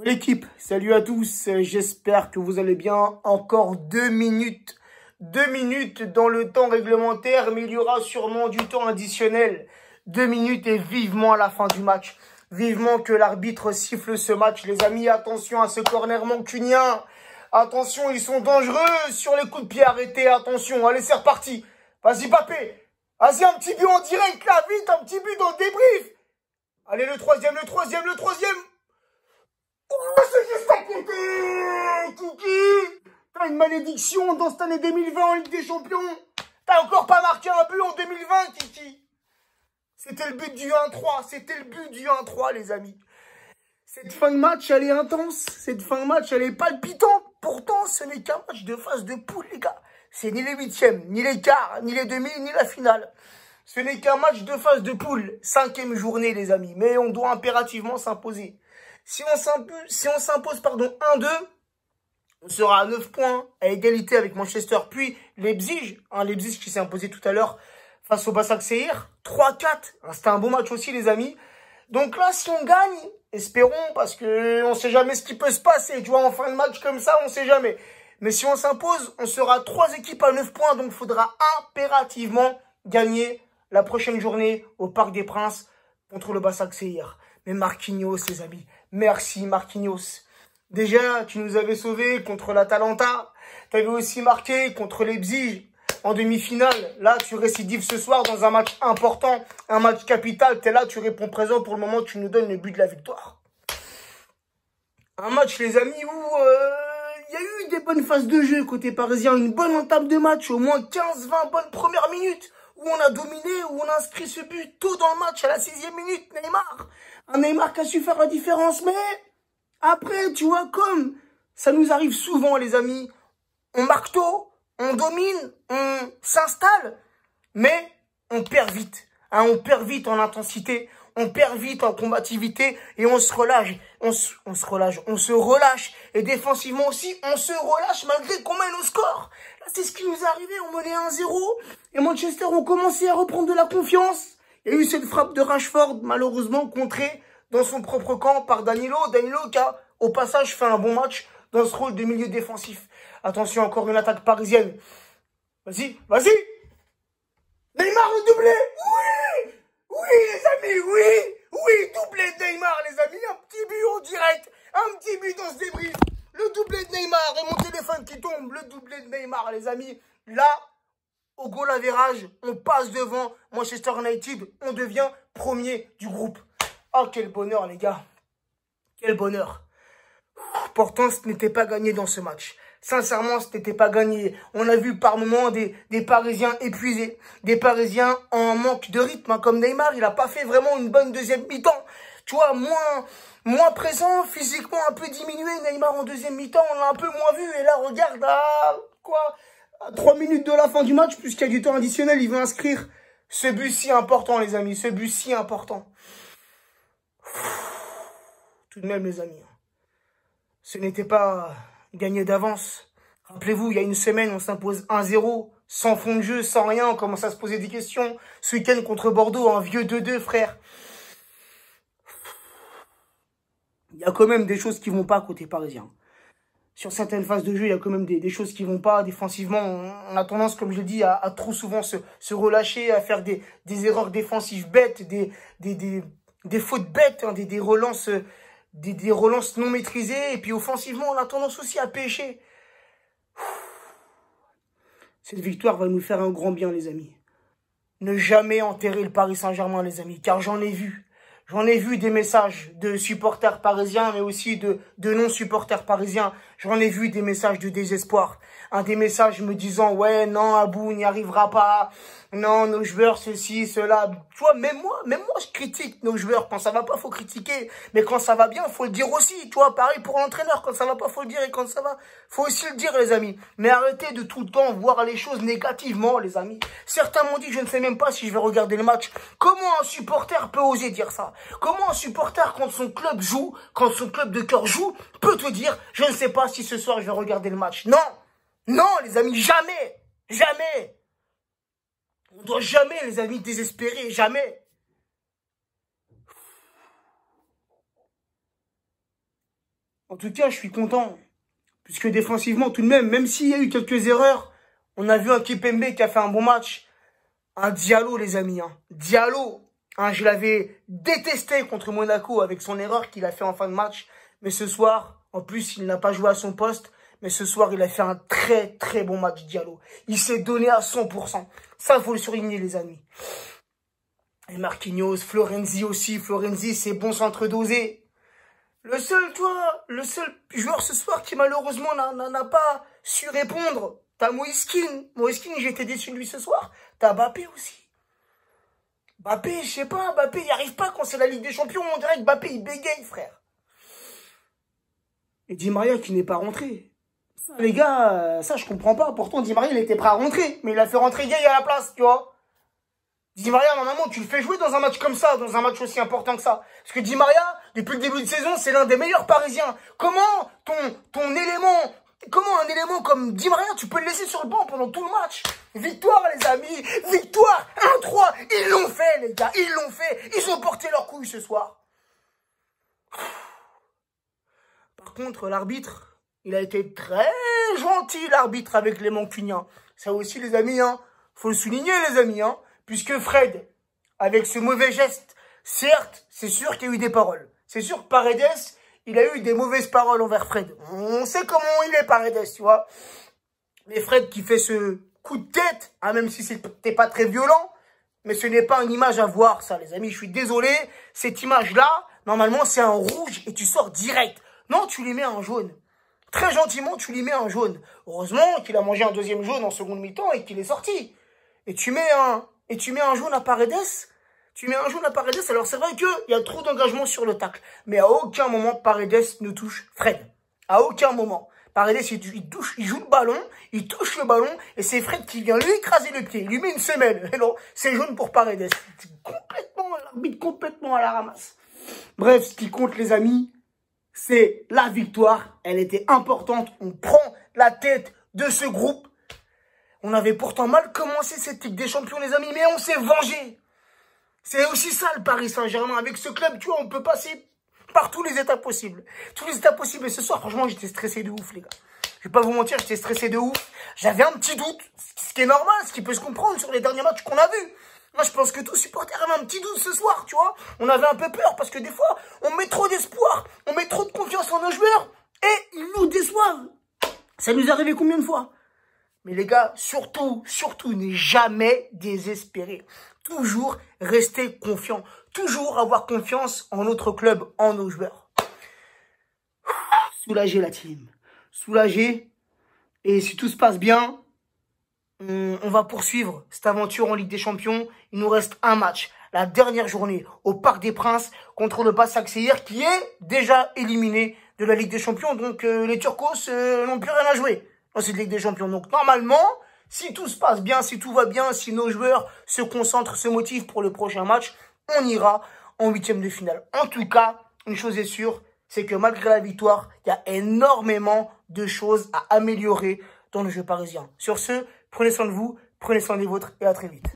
L'équipe, salut à tous, j'espère que vous allez bien. Encore 2 minutes. 2 minutes dans le temps réglementaire, mais il y aura sûrement du temps additionnel. 2 minutes et vivement à la fin du match. Vivement que l'arbitre siffle ce match. Les amis, attention à ce corner mancunien. Attention, ils sont dangereux sur les coups de pied arrêtés. Attention, allez, c'est reparti. Vas-y, Papé. Vas-y, un petit but en direct, là, vite, un petit but dans le débrief. Allez, le troisième. Oh, c'est juste à côté, Kiki. T'as une malédiction dans cette année 2020 en Ligue des Champions. T'as encore pas marqué un but en 2020, Kiki. C'était le but du 1-3. C'était le but du 1-3, les amis. Cette fin de match, elle est intense. Cette fin de match, elle est palpitante. Pourtant, ce n'est qu'un match de phase de poule, les gars. C'est ni les huitièmes, ni les quarts, ni les demi, ni la finale. Ce n'est qu'un match de phase de poule. 5e journée, les amis. Mais on doit impérativement s'imposer. Si on s'impose 1-2, on sera à 9 points, à égalité avec Manchester, puis Leipzig. Leipzig qui s'est imposé tout à l'heure face au Başakşehir. 3-4. C'était un beau match aussi, les amis. Donc là, si on gagne, espérons, parce que on sait jamais ce qui peut se passer. Tu vois, en fin de match comme ça, on sait jamais. Mais si on s'impose, on sera 3 équipes à 9 points. Donc il faudra impérativement gagner la prochaine journée au Parc des Princes contre le Başakşehir. Mais Marquinhos, les amis. Merci Marquinhos. Déjà, tu nous avais sauvés contre l'Atalanta. Tu avais aussi marqué contre Leipzig en demi-finale. Là, tu récidives ce soir dans un match important, un match capital. Tu es là, tu réponds présent pour le moment, tu nous donnes le but de la victoire. Un match, les amis, où il y a eu des bonnes phases de jeu côté parisien. Une bonne entame de match, au moins 15-20 bonnes premières minutes. Où on a dominé, où on a inscrit ce but tôt dans le match à la 6e minute, Neymar. Un Neymar qui a su faire la différence, mais après, tu vois, comme ça nous arrive souvent, les amis, on marque tôt, on domine, on s'installe, mais on perd vite. On perd vite en intensité, on perd vite en combativité et on se relâche. On se relâche. Et défensivement aussi, on se relâche malgré qu'on mène au score. Là, c'est ce qui nous est arrivé, on menait 1-0 et Manchester ont commencé à reprendre de la confiance. Il y a eu cette frappe de Rashford, malheureusement contrée dans son propre camp par Danilo. Danilo qui a, au passage, fait un bon match dans ce rôle de milieu défensif. Attention, encore une attaque parisienne. Vas-y. Neymar le doublé. Oui, les amis, oui, doublé de Neymar, les amis. Un petit but en direct, un petit but dans ce débrief. Le doublé de Neymar et mon téléphone qui tombe. Le doublé de Neymar, les amis. Là, au goal average, on passe devant Manchester United. On devient premier du groupe. Oh, quel bonheur, les gars. Quel bonheur. Pourtant, ce n'était pas gagné dans ce match. Sincèrement, ce n'était pas gagné. On a vu par moments des Parisiens épuisés. Des Parisiens en manque de rythme. Comme Neymar, il n'a pas fait vraiment une bonne deuxième mi-temps. Tu vois, moins présent, physiquement un peu diminué. Neymar en deuxième mi-temps, on l'a un peu moins vu. Et là, regarde, à 3 minutes de la fin du match, puisqu'il y a du temps additionnel, il veut inscrire ce but si important, les amis. Ce but si important. Tout de même, les amis, ce n'était pas gagné d'avance. Rappelez-vous, il y a une semaine, on s'impose 1-0, sans fond de jeu, sans rien. On commence à se poser des questions. Ce week-end contre Bordeaux, un vieux 2-2, frère. Il y a quand même des choses qui vont pas côté parisien. Sur certaines phases de jeu, il y a quand même des choses qui vont pas. Défensivement, on a tendance, comme je le dis, à trop souvent se relâcher, à faire des erreurs défensives bêtes, des fautes bêtes, des relances, des relances non maîtrisées. Et puis offensivement, on a tendance aussi à pêcher. Cette victoire va nous faire un grand bien, les amis. Ne jamais enterrer le Paris Saint-Germain, les amis, car j'en ai vu. J'en ai vu des messages de supporters parisiens, mais aussi de non-supporters parisiens. J'en ai vu des messages de désespoir. Des messages me disant, ouais, non, Abou n'y arrivera pas. Non, nos joueurs, ceci, cela. Tu vois, même moi, je critique nos joueurs. Quand ça va pas, faut critiquer. Mais quand ça va bien, faut le dire aussi. Tu vois, pareil pour l'entraîneur. Quand ça va pas, faut le dire. Et quand ça va, faut aussi le dire, les amis. Mais arrêtez de tout le temps voir les choses négativement, les amis. Certains m'ont dit, je ne sais même pas si je vais regarder le match. Comment un supporter peut oser dire ça? Comment un supporter, quand son club joue, quand son club de cœur joue, peut te dire, je ne sais pas si ce soir je vais regarder le match? Non! Non, les amis, jamais! Jamais! On doit jamais, les amis, désespérer, jamais. « En tout cas, je suis content. Puisque défensivement, tout de même, même s'il y a eu quelques erreurs, on a vu un Kimpembe qui a fait un bon match. Un Diallo, les amis. Hein. Diallo, hein, je l'avais détesté contre Monaco avec son erreur qu'il a fait en fin de match. Mais ce soir, en plus, il n'a pas joué à son poste. Mais ce soir, il a fait un très, très bon match, Diallo. Il s'est donné à 100%. Ça, il faut le souligner, les amis. Et Marquinhos, Florenzi aussi. Florenzi, c'est bon centre dosé. Le seul joueur ce soir qui malheureusement n'a pas su répondre. T'as Moïskine. Moïskine, j'étais déçu de lui ce soir. T'as Mbappé aussi. Mbappé, je sais pas, Mbappé, il n'y arrive pas quand c'est la Ligue des Champions. On dirait que Mbappé, il bégaye, frère. Et Di Maria qui n'est pas rentré. Ça, les gars, ça, je comprends pas. Pourtant, Di Maria, il était prêt à rentrer. Mais il a fait rentrer Gay à la place, tu vois. Di Maria, normalement, tu le fais jouer dans un match comme ça, dans un match aussi important que ça. Parce que Di Maria, depuis le début de saison, c'est l'un des meilleurs Parisiens. Comment un élément comme Di Maria, tu peux le laisser sur le banc pendant tout le match? Victoire, les amis, victoire, 1-3, ils l'ont fait, les gars, ils l'ont fait. Ils ont porté leur couille ce soir. Par contre, l'arbitre, il a été très gentil, l'arbitre, avec les Mancuniens. Ça aussi, les amis, hein, faut le souligner, les amis, hein. Puisque Fred, avec ce mauvais geste, certes, c'est sûr qu'il y a eu des paroles. C'est sûr que Paredes, il a eu des mauvaises paroles envers Fred. On sait comment il est, Paredes, tu vois. Mais Fred qui fait ce coup de tête, hein, même si c'était pas très violent, mais ce n'est pas une image à voir, ça, les amis. Je suis désolé, cette image-là, normalement, c'est un rouge et tu sors direct. Non, tu lui mets un jaune. Très gentiment, tu lui mets un jaune. Heureusement qu'il a mangé un deuxième jaune en seconde mi-temps et qu'il est sorti. Et tu mets un jaune à Paredes. Tu mets un jaune à Paredes. Alors c'est vrai qu'il y a trop d'engagement sur le tacle. Mais à aucun moment, Paredes ne touche Fred. À aucun moment. Paredes, il joue le ballon, il touche le ballon, et c'est Fred qui vient lui écraser le pied. Il lui met une semelle. Et non, c'est jaune pour Paredes. L'arbitre complètement à la ramasse. Bref, ce qui compte, les amis, c'est la victoire. Elle était importante. On prend la tête de ce groupe. On avait pourtant mal commencé cette Ligue des Champions, les amis, mais on s'est vengé. C'est aussi ça, le Paris Saint-Germain. Avec ce club, tu vois, on peut passer par tous les étapes possibles. Tous les étapes possibles. Et ce soir, franchement, j'étais stressé de ouf, les gars. Je vais pas vous mentir, j'étais stressé de ouf. J'avais un petit doute, ce qui est normal, ce qui peut se comprendre sur les derniers matchs qu'on a vus. Moi, je pense que tous supporters avaient un petit doute ce soir, tu vois. On avait un peu peur parce que des fois, on met trop d'espoir, on met trop de confiance en nos joueurs et ils nous déçoivent. Ça nous est arrivé combien de fois? Mais les gars, surtout, ne jamais désespérer. Toujours rester confiant. Toujours avoir confiance en notre club, en nos joueurs. Soulager la team. Soulager. Et si tout se passe bien, on va poursuivre cette aventure en Ligue des Champions. Il nous reste un match. La dernière journée au Parc des Princes contre le Başakşehir qui est déjà éliminé de la Ligue des Champions. Donc les Turcos n'ont plus rien à jouer dans cette Ligue des Champions. Donc normalement, si tout se passe bien, si tout va bien, si nos joueurs se concentrent, se motivent pour le prochain match, on ira en 8e de finale. En tout cas, une chose est sûre, c'est que malgré la victoire, il y a énormément de choses à améliorer dans le jeu parisien. Sur ce, prenez soin de vous, prenez soin des vôtres et à très vite.